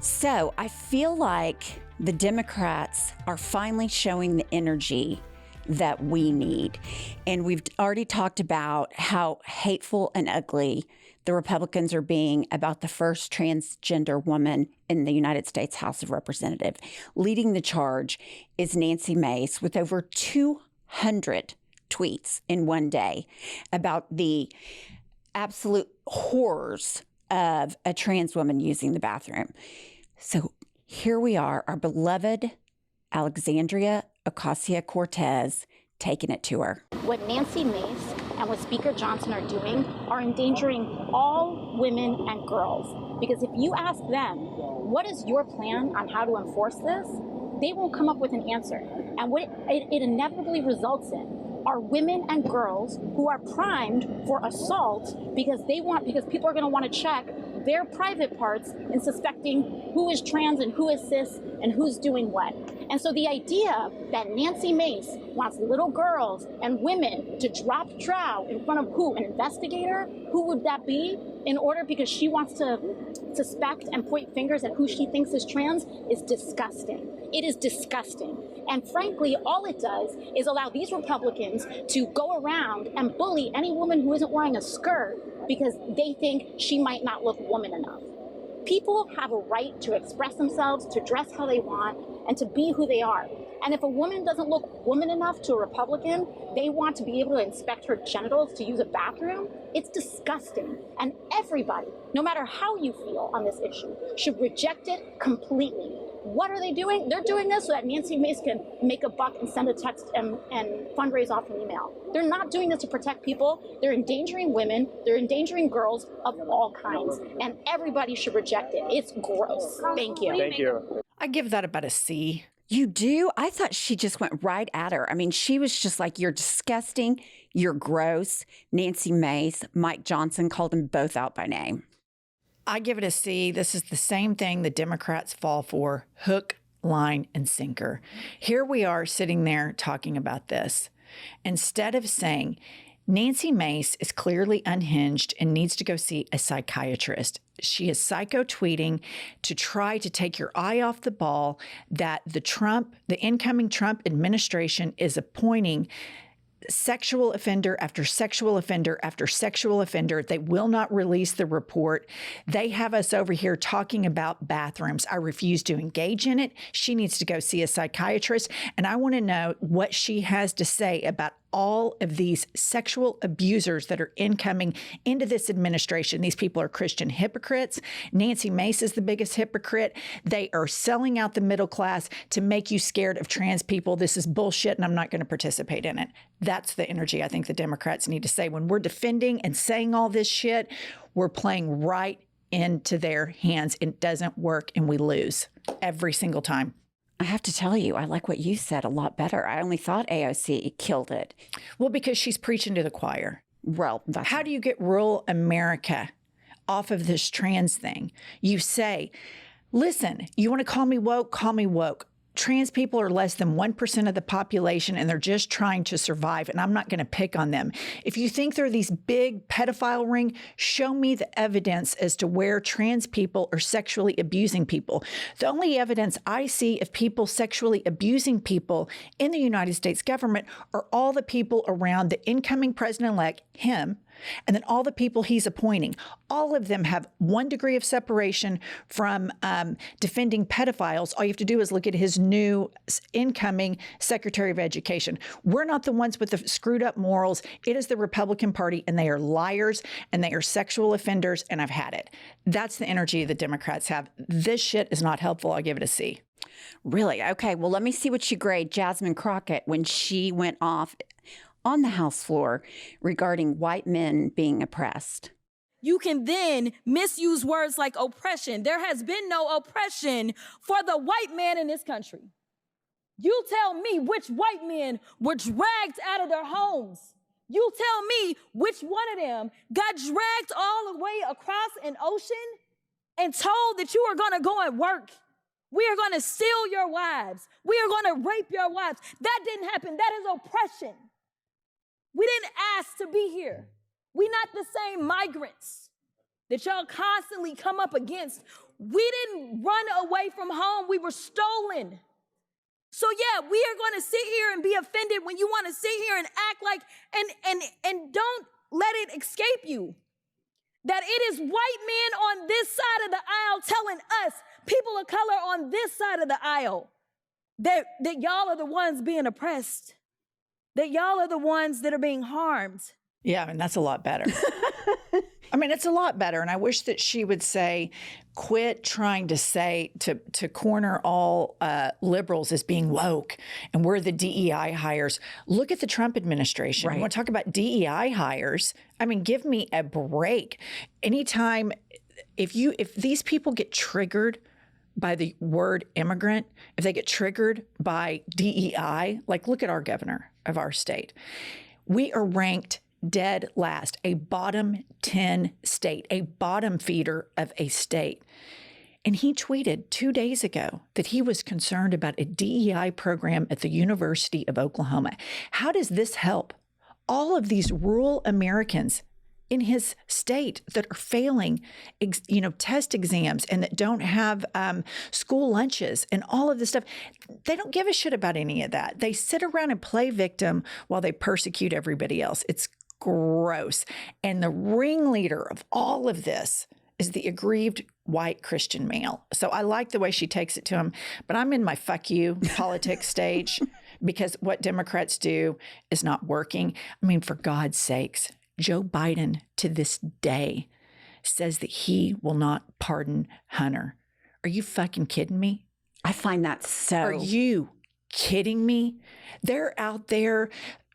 So I feel like the Democrats are finally showing the energy that we need. And we've already talked about how hateful and ugly the Republicans are being about the first transgender woman in the United States House of Representatives. Leading the charge is Nancy Mace with over 200 tweets in one day about the absolute horrors of a trans woman using the bathroom. So here we are, our beloved Alexandria Ocasio-Cortez taking it to her. What Nancy Mace and what Speaker Johnson are doing are endangering all women and girls. Because if you ask them, what is your plan on how to enforce this? They won't come up with an answer. And what it inevitably results in are women and girls who are primed for assault because people are going to want to check their private parts in suspecting who is trans and who is cis and who's doing what. And so the idea that Nancy Mace wants little girls and women to drop trow in front of who? An investigator? Who would that be? In order because she wants to suspect and point fingers at who she thinks is trans is disgusting. It is disgusting. And frankly, all it does is allow these Republicans to go around and bully any woman who isn't wearing a skirt because they think she might not look woman enough. People have a right to express themselves, to dress how they want, and to be who they are. And if a woman doesn't look woman enough to a Republican, they want to be able to inspect her genitals to use a bathroom. It's disgusting. And everybody, no matter how you feel on this issue, should reject it completely. What are they doing? They're doing this so that Nancy Mace can make a buck and send a text and fundraise off an email. They're not doing this to protect people. They're endangering women. They're endangering girls of all kinds. And everybody should reject it. It's gross. Thank you. Thank you. I give that about a C. You do? I thought she just went right at her. I mean, she was just like, you're disgusting, you're gross. Nancy Mace, Mike Johnson called them both out by name. I give it a C. This is the same thing the Democrats fall for: hook, line, and sinker. Here we are sitting there talking about this. Instead of saying, Nancy Mace is clearly unhinged and needs to go see a psychiatrist. She is psycho-tweeting to try to take your eye off the ball that the incoming Trump administration is appointing sexual offender after sexual offender after sexual offender. They will not release the report. They have us over here talking about bathrooms. I refuse to engage in it. She needs to go see a psychiatrist. And I want to know what she has to say about all of these sexual abusers that are incoming into this administration. These people are Christian hypocrites. Nancy Mace is the biggest hypocrite. They are selling out the middle class to make you scared of trans people. This is bullshit, and I'm not going to participate in it. That's the energy I think the Democrats need to say. When we're defending and saying all this shit, we're playing right into their hands. It doesn't work, and we lose every single time. I have to tell you, I like what you said a lot better. I only thought AOC killed it. Well, because she's preaching to the choir. Well, how do you get rural America off of this trans thing? You say, listen, you want to call me woke? Call me woke. Trans people are less than 1% of the population, and they're just trying to survive, and I'm not going to pick on them. If you think they're these big pedophile ring, show me the evidence as to where trans people are sexually abusing people. The only evidence I see of people sexually abusing people in the United States government are all the people around the incoming president-elect, him, and then all the people he's appointing. All of them have 1 degree of separation from defending pedophiles. All you have to do is look at his new incoming Secretary of Education. We're not the ones with the screwed up morals. It is the Republican Party, and they are liars, and they are sexual offenders, and I've had it. That's the energy the Democrats have. This shit is not helpful. I'll give it a C. Really? Okay, well, let me see what you grade Jasmine Crockett when she went off on the House floor regarding white men being oppressed. You can then misuse words like oppression. There has been no oppression for the white man in this country. You tell me which white men were dragged out of their homes. You tell me which one of them got dragged all the way across an ocean and told that you are going to go and work. We are going to steal your wives. We are going to rape your wives. That didn't happen. That is oppression. We didn't ask to be here. We're not the same migrants that y'all constantly come up against we didn't run away from home. We were stolen. So yeah, we are going to sit here and be offended when you want to sit here and act like, and don't let it escape you that it is white men on this side of the aisle telling us, people of color on this side of the aisle, that y'all are the ones being oppressed, that y'all are the ones that are being harmed. Yeah, I mean, that's a lot better. I mean, it's a lot better. And I wish that she would say, quit trying to say, to corner all liberals as being woke and we're the DEI hires. Look at the Trump administration. Right. You want to talk about DEI hires? I mean, give me a break. Anytime, if these people get triggered by the word immigrant, if they get triggered by DEI, like look at our governor of our state. We are ranked dead last, a bottom 10 state, a bottom feeder of a state. And he tweeted 2 days ago that he was concerned about a DEI program at the University of Oklahoma. How does this help all of these rural Americans in his state that are failing, test exams and that don't have school lunches and all of this stuff? They don't give a shit about any of that. They sit around and play victim while they persecute everybody else. It's gross. And the ringleader of all of this is the aggrieved white Christian male. So I like the way she takes it to him, but I'm in my fuck you politics stage because what Democrats do is not working. I mean, for God's sakes, Joe Biden to this day says that he will not pardon Hunter. Are you fucking kidding me? I find that so. Are you kidding me? They're out there.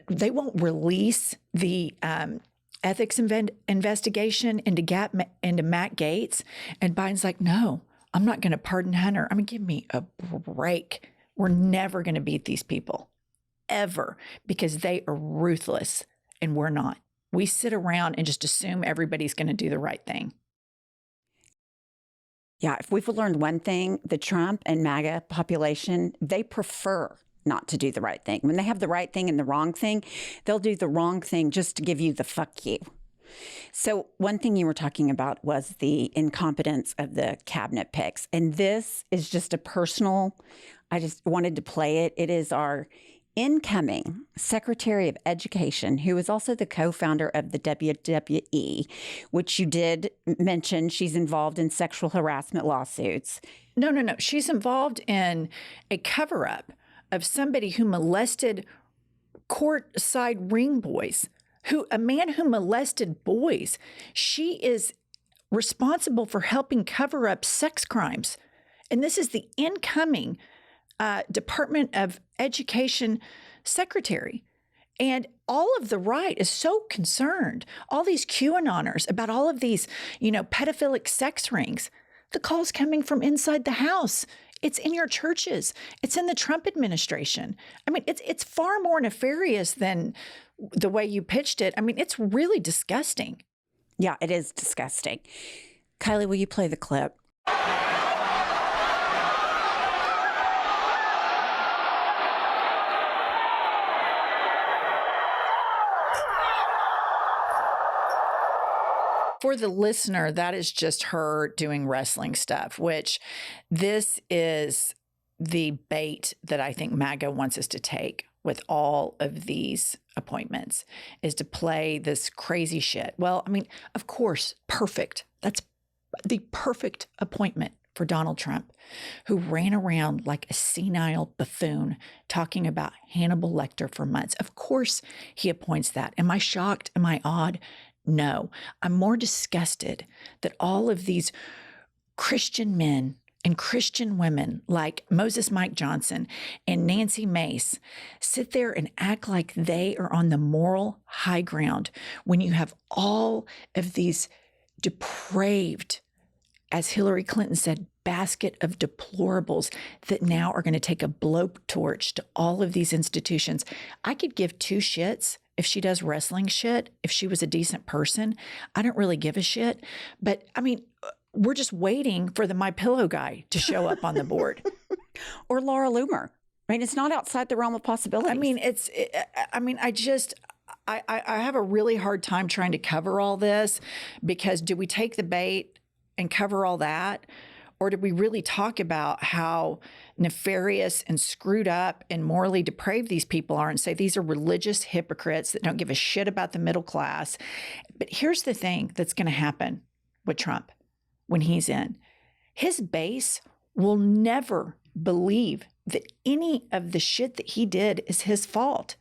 They won't release the ethics investigation into Matt Gaetz. And Biden's like, no, I'm not going to pardon Hunter. I mean, give me a break. We're never going to beat these people, ever, because they are ruthless and we're not. We sit around and just assume everybody's going to do the right thing. Yeah, if we've learned one thing, the Trump and MAGA population, they prefer not to do the right thing. When they have the right thing and the wrong thing, they'll do the wrong thing just to give you the fuck you. So one thing you were talking about was the incompetence of the cabinet picks. And this is just a personal, I just wanted to play it. It is our incoming Secretary of Education, who is also the co-founder of the WWE, which you did mention she's involved in sexual harassment lawsuits. No. She's involved in a cover-up of somebody who molested courtside ring boys, a man who molested boys. She is responsible for helping cover up sex crimes. And this is the incoming Department of Education secretary. And all of the right is so concerned, all these QAnoners, about all of these, pedophilic sex rings. The call's coming from inside the House. It's in your churches. It's in the Trump administration. I mean, it's far more nefarious than the way you pitched it. I mean, it's really disgusting. Yeah, it is disgusting. Kylie, will you play the clip? For the listener, that is just her doing wrestling stuff, which this is the bait that I think MAGA wants us to take with all of these appointments, is to play this crazy shit. Well, I mean, of course, perfect. That's the perfect appointment for Donald Trump, who ran around like a senile buffoon talking about Hannibal Lecter for months. Of course, he appoints that. Am I shocked? Am I awed? No, I'm more disgusted that all of these Christian men and Christian women like Moses Mike Johnson and Nancy Mace sit there and act like they are on the moral high ground when you have all of these depraved, as Hillary Clinton said, basket of deplorables that now are going to take a blowtorch to all of these institutions. I could give two shits if she does wrestling shit, if she was a decent person. I don't really give a shit. But I mean, we're just waiting for the MyPillow guy to show up on the board. Or Laura Loomer. I mean, it's not outside the realm of possibility. I mean, I have a really hard time trying to cover all this, because do we take the bait and cover all that? Or did we really talk about how nefarious and screwed up and morally depraved these people are and say these are religious hypocrites that don't give a shit about the middle class? But here's the thing that's going to happen with Trump when he's in. His base will never believe that any of the shit that he did is his fault,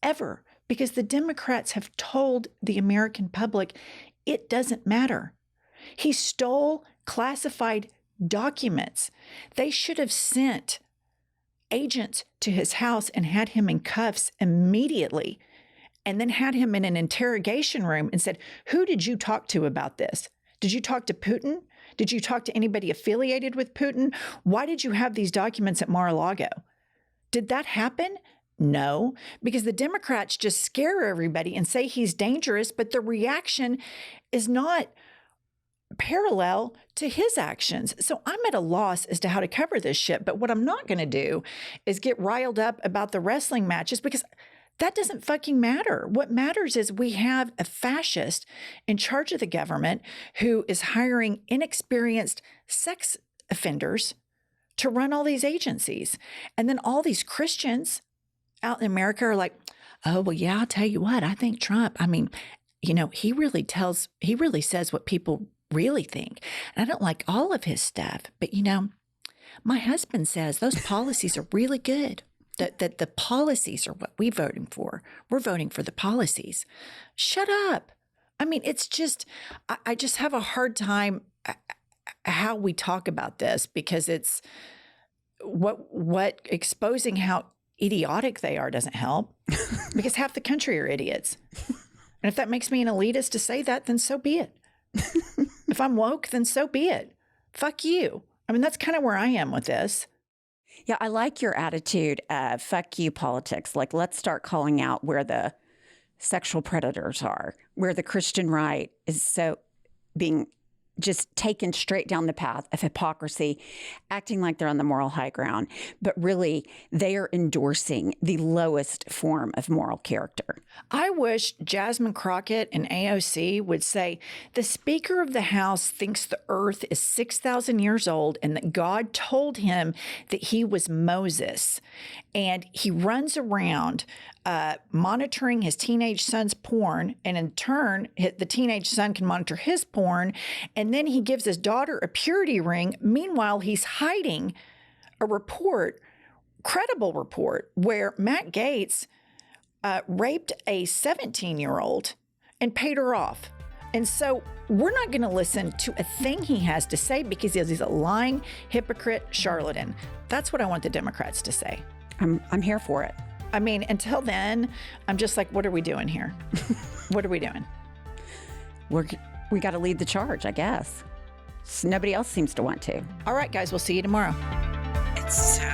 ever, because the Democrats have told the American public it doesn't matter. He stole classified documents. They should have sent agents to his house and had him in cuffs immediately, and then had him in an interrogation room and said, who did you talk to about this? Did you talk to Putin? Did you talk to anybody affiliated with Putin? Why did you have these documents at Mar-a-Lago? Did that happen? No, because the Democrats just scare everybody and say he's dangerous, but the reaction is not parallel to his actions. So I'm at a loss as to how to cover this shit. But what I'm not going to do is get riled up about the wrestling matches, because that doesn't fucking matter. What matters is we have a fascist in charge of the government who is hiring inexperienced sex offenders to run all these agencies. And then all these Christians out in America are like, oh, well, yeah, I'll tell you what, I think Trump, I mean, you know, he really says what people really think. And I don't like all of his stuff, but you know, my husband says those policies are really good. That the policies are what we're voting for. We're voting for the policies. Shut up. I mean, it's just, I just have a hard time how we talk about this, because it's what exposing how idiotic they are doesn't help, because half the country are idiots. And if that makes me an elitist to say that, then so be it. If I'm woke, then so be it. Fuck you. I mean, that's kind of where I am with this. Yeah, I like your attitude of fuck you politics. Like, let's start calling out where the sexual predators are, where the Christian right is so being just taken straight down the path of hypocrisy, acting like they're on the moral high ground. But really, they are endorsing the lowest form of moral character. I wish Jasmine Crockett and AOC would say, the Speaker of the House thinks the earth is 6,000 years old and that God told him that he was Moses. And he runs around monitoring his teenage son's porn, and in turn, the teenage son can monitor his porn, and then he gives his daughter a purity ring. Meanwhile, he's hiding a report, credible report, where Matt Gaetz raped a 17-year-old and paid her off. And so we're not going to listen to a thing he has to say, because he's a lying, hypocrite, charlatan. That's what I want the Democrats to say. I'm here for it. I mean, until then, I'm just like, what are we doing here? What are we doing? We got to lead the charge, I guess. Nobody else seems to want to. All right, guys, we'll see you tomorrow. It's so